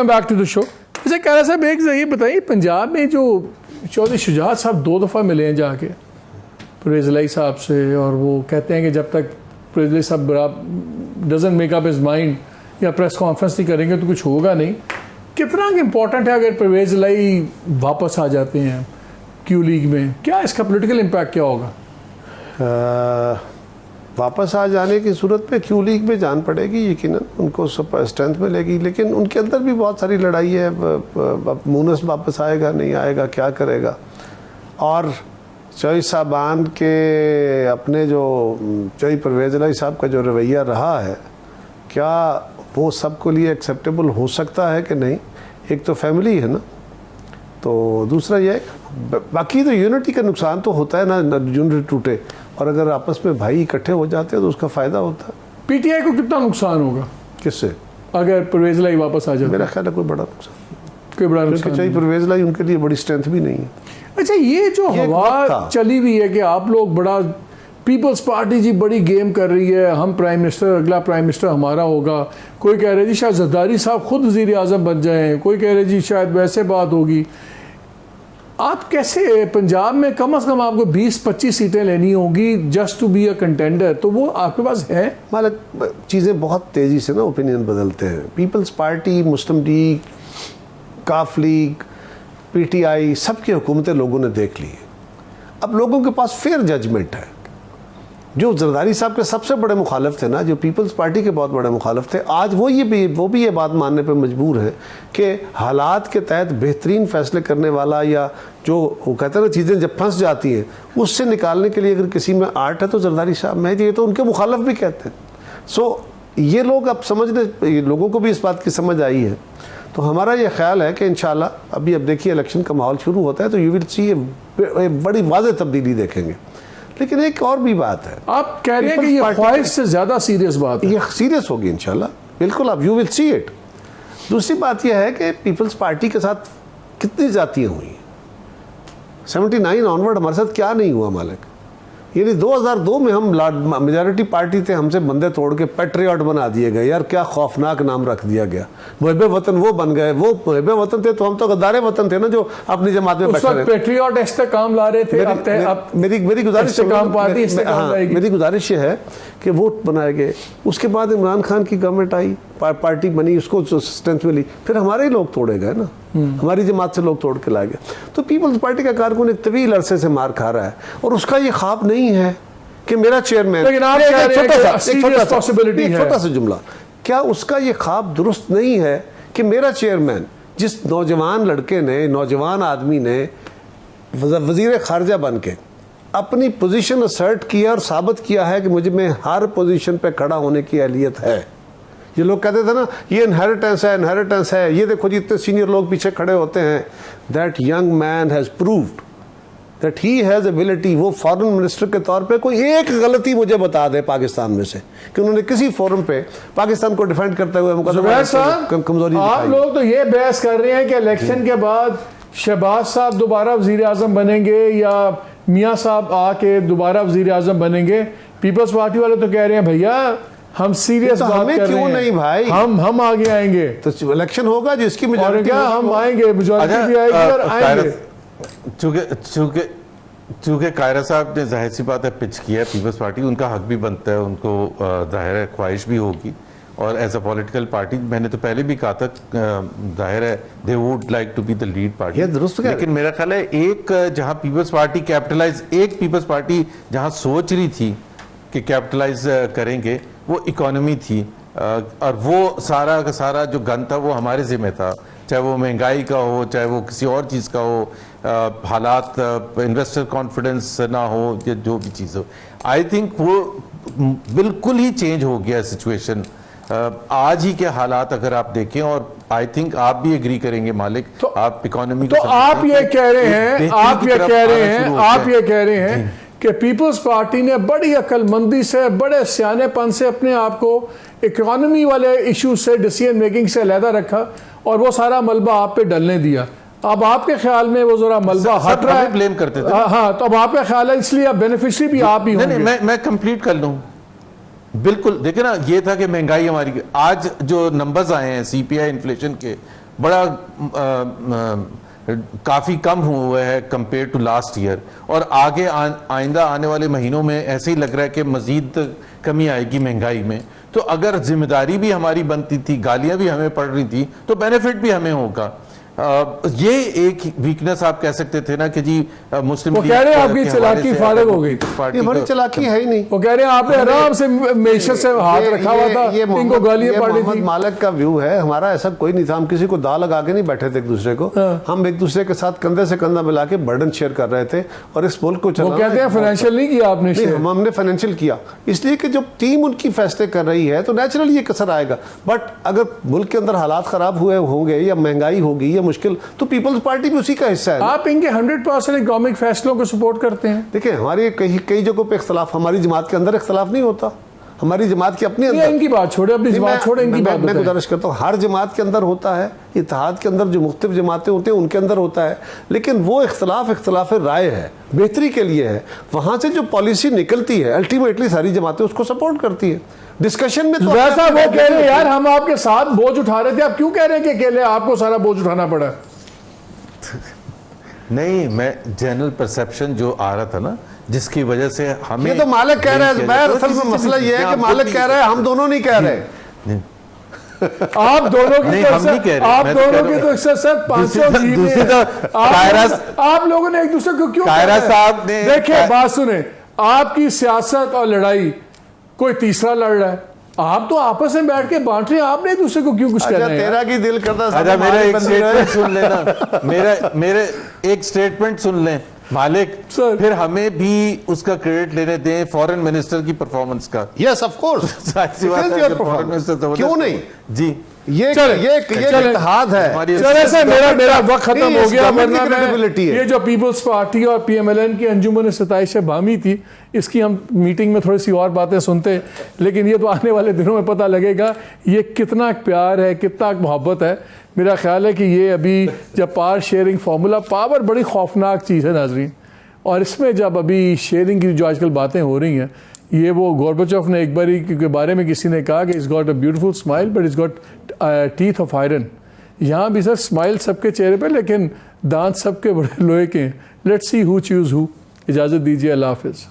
[SPEAKER 1] Back to the show. वैसे कह रहा साहब, एक ये बताइए, पंजाब में जो चौधरी शुजात साहब 2 दफ़ा मिले हैं जाके परवेज़ इलाही साहब से, और वो कहते हैं कि जब तक परवेज़ इलाही साहब doesn't make up his mind या प्रेस कॉन्फ्रेंस नहीं करेंगे तो कुछ होगा नहीं। कितना इम्पोर्टेंट है अगर परवेज़ इलाही वापस आ जाते हैं क्यू लीग में? क्या इसका पॉलिटिकल इम्पैक्ट क्या होगा?
[SPEAKER 2] वापस आ जाने की सूरत पे क्यू लीग में जान पड़ेगी, यकीनन उनको स्ट्रेंथ मिलेगी, लेकिन उनके अंदर भी बहुत सारी लड़ाई है। मूनस वापस आएगा नहीं आएगा, क्या करेगा? और चौधरी साहबान के अपने जो चौधरी परवेज़ इलाही साहब का जो रवैया रहा है, क्या वो सबके लिए एक्सेप्टेबल हो सकता है कि नहीं? एक तो फैमिली है ना, तो दूसरा ये बाकी तो यूनिटी का नुकसान तो होता है ना, यूनिटी टूटे, और अगर आपस में भाई इकट्ठे हो जाते हैं तो उसका फ़ायदा होता है।
[SPEAKER 1] पीटीआई को कितना नुकसान होगा
[SPEAKER 2] किससे?
[SPEAKER 1] अगर परवेज़ इलाही वापस आ जाए?
[SPEAKER 2] मेरा ख्याल है कोई बड़ा नुकसान,
[SPEAKER 1] कोई बड़ा नुकसान
[SPEAKER 2] चाहिए। परवेज़ इलाही उनके लिए बड़ी स्ट्रेंथ भी नहीं है।
[SPEAKER 1] अच्छा, ये जो हवा चली हुई है कि आप लोग बड़ा पीपल्स पार्टी जी बड़ी गेम कर रही है, हम प्राइम मिनिस्टर, अगला प्राइम मिनिस्टर हमारा होगा, कोई कह रहे जी शायद जरदारी साहब खुद वज़ीर आज़म बन जाएं, कोई कह रहे जी शायद वैसे बात होगी। आप कैसे पंजाब में कम से कम आपको 20-25 सीटें लेनी होगी just to be a contender, तो वो आपके पास है?
[SPEAKER 2] मतलब चीज़ें बहुत तेज़ी से ना ओपिनियन बदलते हैं। पीपल्स पार्टी, मुस्लिम लीग, काफ लीग, पीटीआई, सबकी हुकूमतें लोगों ने देख ली है। अब लोगों के पास फेयर जजमेंट है। जो जरदारी साहब के सबसे बड़े मुखालिफ थे ना, जो पीपल्स पार्टी के बहुत बड़े मुखालिफ थे, आज वो भी ये बात मानने पे मजबूर है कि हालात के तहत बेहतरीन फैसले करने वाला, या जो वो कहते हैं ना चीज़ें जब फंस जाती हैं उससे निकालने के लिए अगर किसी में आर्ट है तो जरदारी साहब में, ये तो उनके मुखालिफ भी कहते हैं। सो ये लोग अब समझने, लोगों को भी इस बात की समझ आई है। तो हमारा ये ख्याल है कि इंशाल्लाह अब देखिए इलेक्शन का माहौल शुरू होता है तो यू विल सी बड़ी वाज़ेह तब्दीली देखेंगे। लेकिन एक और भी बात है,
[SPEAKER 1] आप कह रहे हैं कि ये ख्वाहिश से ज़्यादा सीरियस बात है।
[SPEAKER 2] ये सीरियस होगी इंशाल्लाह, बिल्कुल, आप यू विल सी इट। दूसरी बात यह है कि पीपल्स पार्टी के साथ कितनी जातियाँ हुई, 79 ऑनवर्ड हमारे साथ क्या नहीं हुआ मालिक। यानी 2002 में हम मेजॉरिटी पार्टी थे, हमसे बंदे तोड़ के पेट्रियट बना दिए गए। यार क्या खौफनाक नाम रख दिया गया। मुहब्बे वतन वो बन गए, वो मुहब्बे वतन थे तो हम तो गद्दारे वतन थे ना, जो अपनी जमात में बैठे रहे।
[SPEAKER 1] पेट्रियट ऐसे काम ला रहे थे।
[SPEAKER 2] मेरी गुजारिश ये है कि वोट बनाए गए, उसके बाद इमरान खान की गवर्नमेंट आई, पार्टी बनी, उसको स्ट्रेंथ मिली, फिर हमारे ही लोग तोड़े गए ना, हमारी जमात से लोग तोड़ के लाए गए। तो पीपल्स पार्टी का कारकुन एक तवील अरसे से मार खा रहा है और उसका ये ख्वाब नहीं है कि मेरा चेयरमैन,
[SPEAKER 1] लेकिन आप कह रहे हैं कि serious possibility है।
[SPEAKER 2] छोटा सा जुमला, क्या उसका ये ख्वाब दुरुस्त नहीं है कि मेरा चेयरमैन, जिस नौजवान लड़के ने, नौजवान आदमी ने वजीर खारजा बन के अपनी पोजीशन असर्ट किया और साबित किया है कि मुझे में हर पोजीशन पे खड़ा होने की अहलियत है। ये लोग कहते थे ना ये इनहेरिटेंस है, ये देखो जी इतने सीनियर लोग पीछे खड़े होते हैं। That young man has proved that he has ability. वो फॉरेन मिनिस्टर के तौर पे कोई एक गलती मुझे बता दे पाकिस्तान में से कि उन्होंने किसी फोरम पे पाकिस्तान को डिफेंड करते हुए
[SPEAKER 1] कमजोरी। आप लोग तो ये बहस कर रहे हैं कि इलेक्शन के बाद शहबाज साहब दोबारा वजीर आजम बनेंगे या मियाँ साहब आके दोबारा वजीर आजम बनेंगे। पीपल्स पार्टी वाले तो कह रहे हैं भैया हम सीरियस
[SPEAKER 2] तो
[SPEAKER 1] बात
[SPEAKER 2] हमें
[SPEAKER 1] कर
[SPEAKER 2] क्यों
[SPEAKER 1] रहे हैं,
[SPEAKER 2] नहीं भाई,
[SPEAKER 1] हम आगे आएंगे
[SPEAKER 2] तो इलेक्शन होगा जिसकी मेजॉरिटी,
[SPEAKER 1] क्या हम आएंगे, मेजॉरिटी भी आएगी और आएंगे।
[SPEAKER 3] चूंकि कायरा साहब ने जाहिर सी बात है पिच किया है पीपल्स पार्टी, उनका हक भी बनता है, उनको जाहिर है ख्वाहिश भी होगी और एज अ पॉलिटिकल पार्टी मैंने तो पहले भी कहा था जाहिर है they would like to be the lead party. लेकिन मेरा ख्याल है एक जहां पीपल्स पार्टी कैपिटलाइज, एक पीपल्स पार्टी जहां सोच रही थी कि कैपिटलाइज करेंगे वो इकोनॉमी थी और वो सारा का सारा जो गन था वो हमारे जिम्मे था, चाहे वो महंगाई का हो चाहे वो किसी और चीज़ का हो, हालात इन्वेस्टर कॉन्फिडेंस ना हो या जो भी चीज़ हो। आई थिंक वो बिल्कुल ही चेंज हो गया सिचुएशन आज ही के हालात अगर आप देखें, और आई थिंक आप भी एग्री करेंगे मालिक, तो आप इकोनॉमी
[SPEAKER 1] तो आप ये कह रहे हैं, आप ये कह रहे हैं कि पीपल्स पार्टी ने बड़ी अक्लमंदी से, बड़े सियानेपन से अपने आप को इकोनॉमी वाले इशू से, डिसीजन मेकिंग से अलहदा रखा और वो सारा मलबा आप पे डलने दिया। अब आपके ख्याल में वो जरा मलबा हट रहा है,
[SPEAKER 3] ब्लेम करते थे।
[SPEAKER 1] हाँ, तो अब आपका ख्याल है इसलिए अब बेनिफिशियरी भी आप ही होंगे।
[SPEAKER 3] नहीं, मैं कंप्लीट कर लूं। बिल्कुल, देखिए ना, ये था कि महंगाई हमारी, आज जो नंबर्स आए हैं सीपीआई इन्फ्लेशन के, बड़ा काफ़ी कम हुआ है कंपेयर टू लास्ट ईयर, और आगे आइंदा आने वाले महीनों में ऐसे ही लग रहा है कि मजीद कमी आएगी महंगाई में। तो अगर जिम्मेदारी भी हमारी बनती थी, गालियां भी हमें पड़ रही थी, तो बेनिफिट भी हमें होगा। ये एक वीकनेस आप कह सकते थे ना कि जी मुस्लिम,
[SPEAKER 1] वो कह रहे हैं आपकी चालाकी फारग हो गई,
[SPEAKER 2] हमारी चालाकी है ही नहीं।
[SPEAKER 1] वो कह रहे हैं आपने आराम से मेशर से हाथ रखा हुआ था, इनको गालियां पड़ रही थी।
[SPEAKER 2] मालिक का व्यू है, हमारा ऐसा कोई नहीं था, हम किसी को दाल लगा के नहीं बैठे थे एक दूसरे को, हम एक दूसरे के साथ कंधे से कंधा मिला के बर्डन शेयर कर रहे थे और इस मुल्क को चलाना।
[SPEAKER 1] वो कहते हैं फाइनेंशियल नहीं किया आपने,
[SPEAKER 2] हमने फाइनेंशियल किया, इसलिए कि जब टीम उनकी फैसले कर रही है तो नेचुरली ये कसर आएगा। बट अगर मुल्क के अंदर हालात खराब हुए होंगे या महंगाई होगी या मुश्किल, तो पीपल्स पार्टी भी उसी का हिस्सा है।
[SPEAKER 1] आप इनके 100% इकोनॉमिक फैसलों को सपोर्ट करते हैं?
[SPEAKER 2] देखिए, हमारी कई जगहों पे इख्तलाफ, हमारी जमात के अंदर इख्तलाफ नहीं होता, हमारी जमात के अपने अंदर।
[SPEAKER 1] इनकी बात छोड़े, अपनी जमात छोड़े, इनकी बात
[SPEAKER 2] मैं गुजारिश करता हूँ, हर जमात के अंदर होता है, इत्तेहाद के अंदर जो मुख्तलिफ जमातें होती हैं उनके अंदर होता है, लेकिन वो इख्तलाफ राय है, बेहतरी के लिए है। वहाँ से जो पॉलिसी निकलती है अल्टीमेटली सारी जमातें उसको सपोर्ट करती है। डिस्कशन में तो
[SPEAKER 1] वैसा वो कह रहे हैं यार हम आपके साथ बोझ उठा रहे थे, आप क्यों कह रहे हैं कि अकेले आपको सारा बोझ उठाना पड़ा?
[SPEAKER 3] नहीं, मैं जनरल परसेप्शन जो आ रहा था ना, जिसकी वजह से हमें,
[SPEAKER 2] ये तो मालिक कह रहा है, मैं असल में मसला ये है कि मालिक कह रहा है, हम दोनों नहीं कह रहे।
[SPEAKER 1] आप दोनों की आप दोनों की तो सर 500 आप लोगों ने एक दूसरे को क्यों?
[SPEAKER 3] कायरा साहब ने,
[SPEAKER 1] देखिए बात सुने, आपकी सियासत और लड़ाई कोई तीसरा लड़ रहा है, आप तो आपस में बैठ के बांट रहे हैं, आपने एक दूसरे को क्यों कुछ कहना है?
[SPEAKER 2] तेरा की दिल करता है।
[SPEAKER 3] अच्छा, मेरा एक स्टेटमेंट सुन लेना, मेरे एक स्टेटमेंट सुन लें मालिक, फिर हमें भी उसका क्रेडिट लेने दें फॉरेन मिनिस्टर की परफॉर्मेंस का।
[SPEAKER 2] Yes of course,
[SPEAKER 3] foreign minister
[SPEAKER 2] क्यों नहीं
[SPEAKER 3] जी,
[SPEAKER 2] ये इत्तेहाद है।
[SPEAKER 1] चले से मेरा वक्त खत्म हो गया, वरना ये जो पीपल्स पार्टी और पीएमएलएन की अंजुमन सताइश बामी थी, इसकी हम मीटिंग में थोड़ी सी और बातें सुनते, लेकिन ये तो आने वाले दिनों में पता लगेगा ये कितना प्यार है, कितना मोहब्बत है। मेरा ख्याल है कि ये अभी जब पावर शेयरिंग फार्मूला, पावर बड़ी खौफनाक चीज़ है नाजरीन, और इसमें जब अभी शेयरिंग की जो आजकल बातें हो रही हैं, ये वो गोर्बाचोव ने एक बारी के बारे में किसी ने कहा कि it's got a beautiful smile but it's got teeth of iron. यहाँ भी सर स्माइल सबके चेहरे पे, लेकिन दांत सबके बड़े लोहे के हैं। Let's see who choose who. इजाज़त दीजिए, अल्लाह हाफिज़।